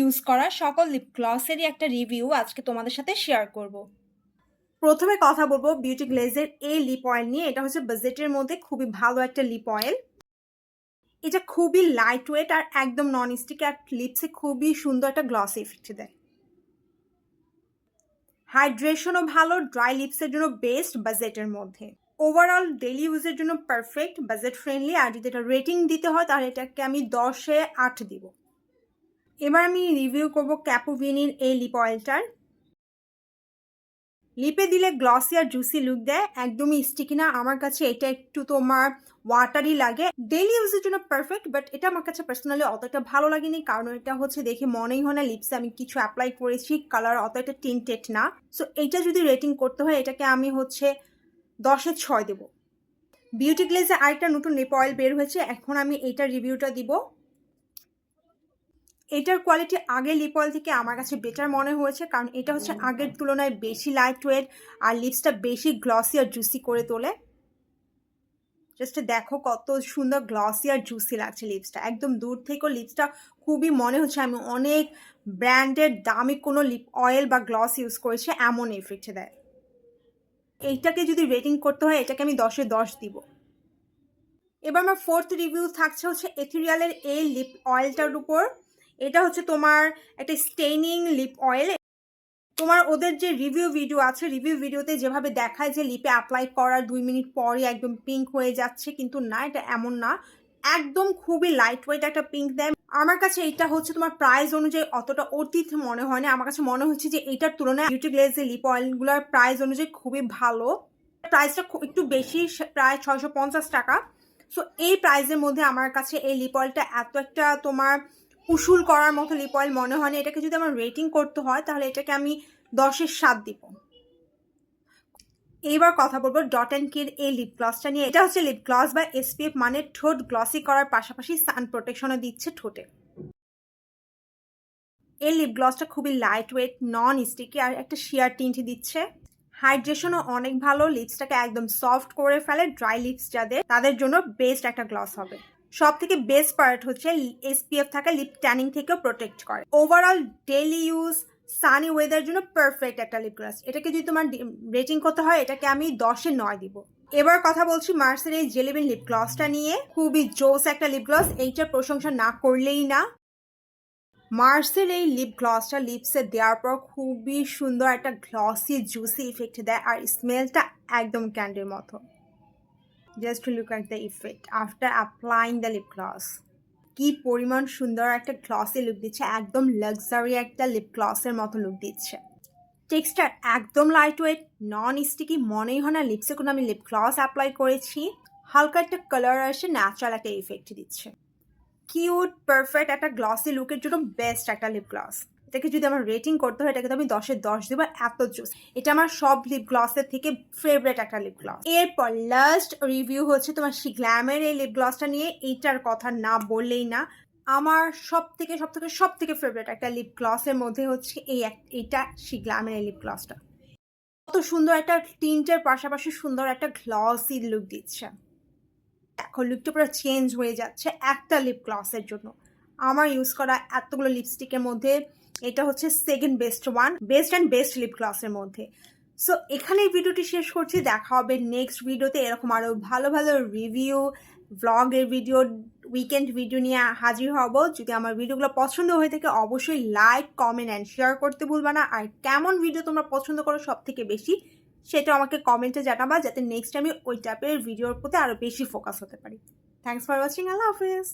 Use করা সকল lip গ্লসেরই একটা রিভিউ আজকে তোমাদের সাথে শেয়ার করব। প্রথমে কথা বলবো বিউটি গ্লেজের এই লিপ অয়েল নিয়ে। এটা হচ্ছে বাজেটের মধ্যে খুবই ভালো একটা লিপ অয়েল। এটা খুবই লাইট ওয়েট আর একদম নন স্টিক, আর লিপসে খুবই সুন্দর একটা গ্লস ইফেক্ট দেয়। হাইড্রেশনও ভালো, ড্রাই লিপসের জন্য বেস্ট বাজেটের মধ্যে। ওভারঅল ডেলি ইউজের জন্য পারফেক্ট, বাজেট ফ্রেন্ডলি। আর যদি এটা রেটিং দিতে হয় তাহলে এটাকে আমি 10-এ 8 দিব। এবার আমি রিভিউ করব ক্যাপুভিনির এই লিপ অয়েলটার। লিপে দিলে গ্লসি আর জুসি লুক দেয়, একদমই স্টিকি না। আমার কাছে এটা একটু তোমার ওয়াটারি লাগে। ডেইলি ইউজের জন্য পারফেক্ট, বাট এটা আমার কাছে পার্সোনালি অতটা ভালো লাগেনি, কারণ এটা হচ্ছে দেখে মনেই হয় না লিপসে আমি কিছু অ্যাপ্লাই করেছি। কালার অতটা টিন্টেড না। সো এইটা যদি রেটিং করতে হয় এটাকে আমি হচ্ছে 10-এ 6 দেবো। বিউটি গ্লেজে আরেকটা নতুন লিপ অয়েল বের হয়েছে, এখন আমি এইটার রিভিউটা দিব। এটার কোয়ালিটি আগের লিপ অয়েল থেকে আমার কাছে বেটার মনে হয়েছে, কারণ এটা হচ্ছে আগের তুলনায় বেশি লাইট ওয়েট আর লিপসটা বেশি গ্লসি আর জুসি করে তোলে। জাস্ট দেখো কত সুন্দর গ্লসি আর জুসি লাগছে লিপসটা। একদম দূর থেকেও লিপসটা খুবই মনে হচ্ছে আমি অনেক ব্র্যান্ডের দামি কোনো লিপ অয়েল বা গ্লস ইউজ করেছি, এমন এফেক্ট দেয়। এইটাকে যদি রেটিং করতে হয় এটাকে আমি 10-এ 10 দিব। এবার আমার ফোর্থ রিভিউ থাকছে হচ্ছে এথিরিয়ালের এই লিপ অয়েলটার উপর। এটা হচ্ছে তোমার একটা স্টেইনিং লিপ অয়েল। তোমার ওদের যে রিভিউ ভিডিও আছে, রিভিউ ভিডিওতে যেভাবে দেখায় যে লিপে অ্যাপ্লাই করার 2 মিনিট পরই একদম পিঙ্ক হয়ে যাচ্ছে, কিন্তু না, এটা এমন না। একদম খুবই লাইট ওয়েট একটা পিঙ্ক দেয়। আমার কাছে এটা হচ্ছে তোমার প্রাইস অনুযায়ী অতটা অতীত মনে হয় না। আমার কাছে মনে হচ্ছে যে এইটার তুলনায় বিউটি গ্লেজের লিপ অয়েলগুলোর প্রাইস অনুযায়ী খুবই ভালো। প্রাইসটা একটু বেশি, প্রায় 650 টাকা। সো এই প্রাইসের মধ্যে আমার কাছে এই লিপ অয়েলটা এত একটা তোমার উসুল করার মতো লিপ অয়েল মনে হয় না। এটাকে যদি আমার রেটিং করতে হয় তাহলে এটাকে আমি 10-এ 7 দিব। এইবার কথা বলবো ডট অ্যান্ড কির এই লিপ গ্লসটা নিয়ে। এটা হচ্ছে লিপ গ্লস বা এসপিএফ, মানে ঠোঁট গ্লসি করার পাশাপাশি সান প্রোটেকশনও দিচ্ছে ঠোঁটে। এই লিপ গ্লসটা খুবই লাইট ওয়েট, নন স্টিকি আর একটা শিয়ার টিন্ট দিচ্ছে। হাইড্রেশনও অনেক ভালো, লিপসটাকে একদম সফট করে ফেলে। ড্রাই লিপস যাদের, তাদের জন্য বেস্ট একটা গ্লস হবে। সব থেকে বেস্ট পার্ট হচ্ছে এসপিএফ থাকে, লিপ ট্যানিং থেকেও প্রোটেক্ট করে। Overall daily use Sunny weather জন্য পারফেক্ট একটা লিপ গ্লস। এটাকে যদি তোমার রেটিং করতে হয় এটাকে আমি 10-এ 9 দিব। এবার কথা বলছি মার্সের এই জেলিবিন লিপ গ্লসটা নিয়ে। খুবই জোস একটা লিপ গ্লস, এইটার প্রশংসা না করলেই না। মার্সের এই লিপ গ্লসটা লিপসে দেওয়ার পর খুবই সুন্দর একটা গ্লসি জুসি ইফেক্ট দেয়, আর স্মেলটা একদম ক্যান্ডির মতো। Just look at the effect after applying the lip gloss. কি পরিমাণ সুন্দর একটা গ্লসি লুক দিচ্ছে, একদম লাক্সারি একটা লিপ গ্লসের মতো লুক দিচ্ছে। টেক্সচার একদম লাইট ওয়েট, নন স্টিকি, মনেই হয় না লিপসে কোনো আমি লিপ গ্লস অ্যাপ্লাই করেছি। হালকা একটা কালার আসে, ন্যাচারাল একটা ইফেক্ট দিচ্ছে। কিউট পারফেক্ট একটা গ্লসি লুকের জন্য বেস্ট একটা লিপ গ্লস। এটাকে যদি আমার রেটিং করতে হয় এটাকে তো আমি 10-এ 10 দেবো। এত জুস, এটা আমার সব লিপ গ্লসের থেকে ফেভারিট একটা লিপ গ্লস। এরপর লাস্ট রিভিউ হচ্ছে তোমার গ্ল্যামের এই লিপ গ্লসটা নিয়ে। এইটার কথা না বললেই না। আমার সব থেকে ফেভারিট একটা লিপ গ্লসের মধ্যে হচ্ছে এইটা গ্ল্যামের এই লিপ গ্লসটা। কত সুন্দর একটা টিন্টের পাশাপাশি সুন্দর একটা গ্লসি লুক দিচ্ছে। এখন লুকটা পুরো চেঞ্জ হয়ে যাচ্ছে একটা লিপ গ্লসের জন্য। আমার ইউজ করা এতগুলো লিপস্টিকের মধ্যে এটা হচ্ছে second best one, best and best lip গ্লসের মধ্যে। সো এখানে এই ভিডিওটি শেষ করছি। দেখা হবে নেক্সট ভিডিওতে এরকম আরও ভালো ভালো রিভিউ, ভ্লগের ভিডিও, উইকেন্ড ভিডিও নিয়ে হাজির হব। যদি আমার ভিডিওগুলো পছন্দ হয়ে থাকে অবশ্যই লাইক, কমেন্ট অ্যান্ড শেয়ার করতে ভুলবা না। আর কেমন ভিডিও তোমরা পছন্দ করো সব থেকে বেশি সেটা আমাকে কমেন্টে জানাবা, যাতে নেক্সট আমি ওই টাইপের ভিডিওর প্রতি আরও বেশি ফোকাস হতে পারি। Thanks for watching. Allah Hafiz.